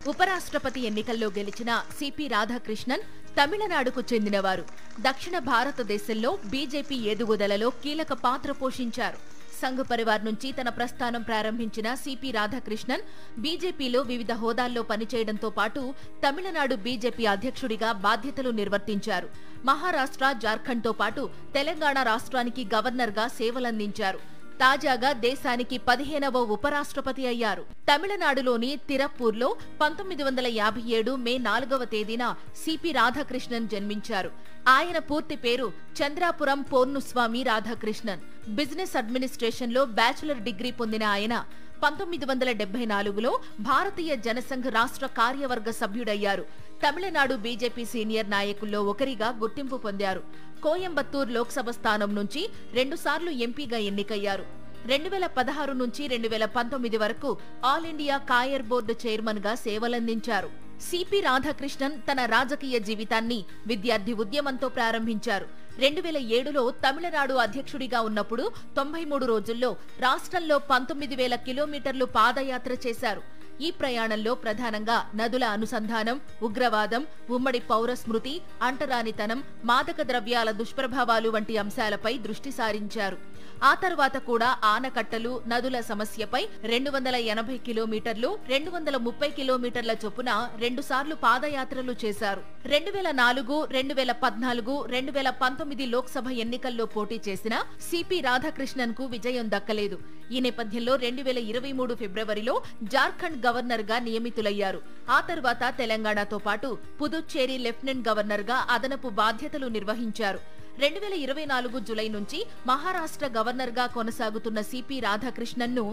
ఉపరాష్ట్రపతి ఎన్నికల్లో గెలిచిన సిపి రాధాకృష్ణన్ తమిళనాడుకు చెందినవారు. దక్షిణ భారతదేశంలో బీజేపీ ఎదుగుదలలో కీలక పాత్ర పోషించారు. సంఘ్ పరివార్ నుంచి తన ప్రస్థానం ప్రారంభించిన సిపి రాధాకృష్ణన్ బీజేపీలో వివిధ హోదాల్లో పనిచేయడంతో పాటు తమిళనాడు బీజేపీ అధ్యక్షుడిగా బాధ్యతలు నిర్వర్తించారు. మహారాష్ట్ర, జార్ఖండ్తో పాటు తెలంగాణ రాష్ట్రానికి గవర్నర్గా సేవలందించారు. తాజాగా దేశానికి 15వ ఉపరాష్ట్రపతి అయ్యారు. తమిళనాడులోని తిరప్పూర్లో 1957 మే 4వ తేదీన సిపి రాధాకృష్ణన్ జన్మించారు. ఆయన పూర్తి పేరు చంద్రాపురం పోన్నుస్వామి రాధాకృష్ణన్. బిజినెస్ అడ్మినిస్ట్రేషన్లో బ్యాచిలర్ డిగ్రీ పొందిన ఆయన 1974లో భారతీయ జనసంఘ్ రాష్ట్ర కార్యవర్గ సభ్యుడయ్యారు. తమిళనాడు బీజేపీ సీనియర్ నాయకుల్లో ఒకరిగా గుర్తింపు పొందారు. కోయంబత్తూర్ లోక్సభ స్థానం నుంచి 2 సార్లు ఎంపీగా ఎన్నికయ్యారు. 2016 నుంచి 2019 వరకు all India coir board chairman గా సేవలందించారు. సిపి రాధాకృష్ణన్ తన రాజకీయ జీవితాన్ని విద్యార్థి ఉద్యమంతో ప్రారంభించారు. 2007లో తమిళనాడు అధ్యక్షుడిగా ఉన్నప్పుడు 93 రోజుల్లో రాష్ట్రంలో 19,000 కిలోమీటర్లు పాదయాత్ర చేశారు. ఈ ప్రయాణంలో ప్రధానంగా నదుల అనుసంధానం, ఉగ్రవాదం, ఉమ్మడి పౌర స్మృతి, అంటరానితనం, మాదక ద్రవ్యాల దుష్ప్రభావాలు వంటి అంశాలపై దృష్టి సారించారు. ఆ తర్వాత కూడా ఆనకట్టలు, నదుల సమస్యపై 280 కిలోమీటర్లు, 230 కిలోమీటర్ల చొప్పున 2 సార్లు పాదయాత్రలు చేశారు. 2004, 2014, 2019 లోక్సభ ఎన్నికల్లో పోటీ చేసిన సిపి రాధాకృష్ణన్ కు విజయం దక్కలేదు. ఈ నేపథ్యంలో 2023 ఫిబ్రవరిలో జార్ఖండ్ గవర్నర్ గా నియమితులయ్యారు. ఆ తర్వాత తెలంగాణతో పాటు పుదుచ్చేరి లెఫ్టినెంట్ గవర్నర్ గా అదనపు బాధ్యతలు నిర్వహించారు. 2024 జులై నుంచి మహారాష్ట్ర గవర్నర్ గా కొనసాగుతున్న సిపి రాధాకృష్ణన్ ను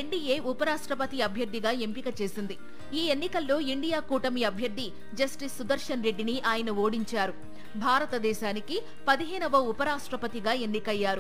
ఎన్డీఏ ఉపరాష్ట్రపతి అభ్యర్థిగా ఎంపిక చేసింది. ఈ ఎన్నికల్లో ఇండియా కూటమి అభ్యర్థి జస్టిస్ సుదర్శన్ రెడ్డిని ఆయన ఓడించారు. భారతదేశానికి 15వ ఉపరాష్ట్రపతిగా ఎన్నికయ్యారు.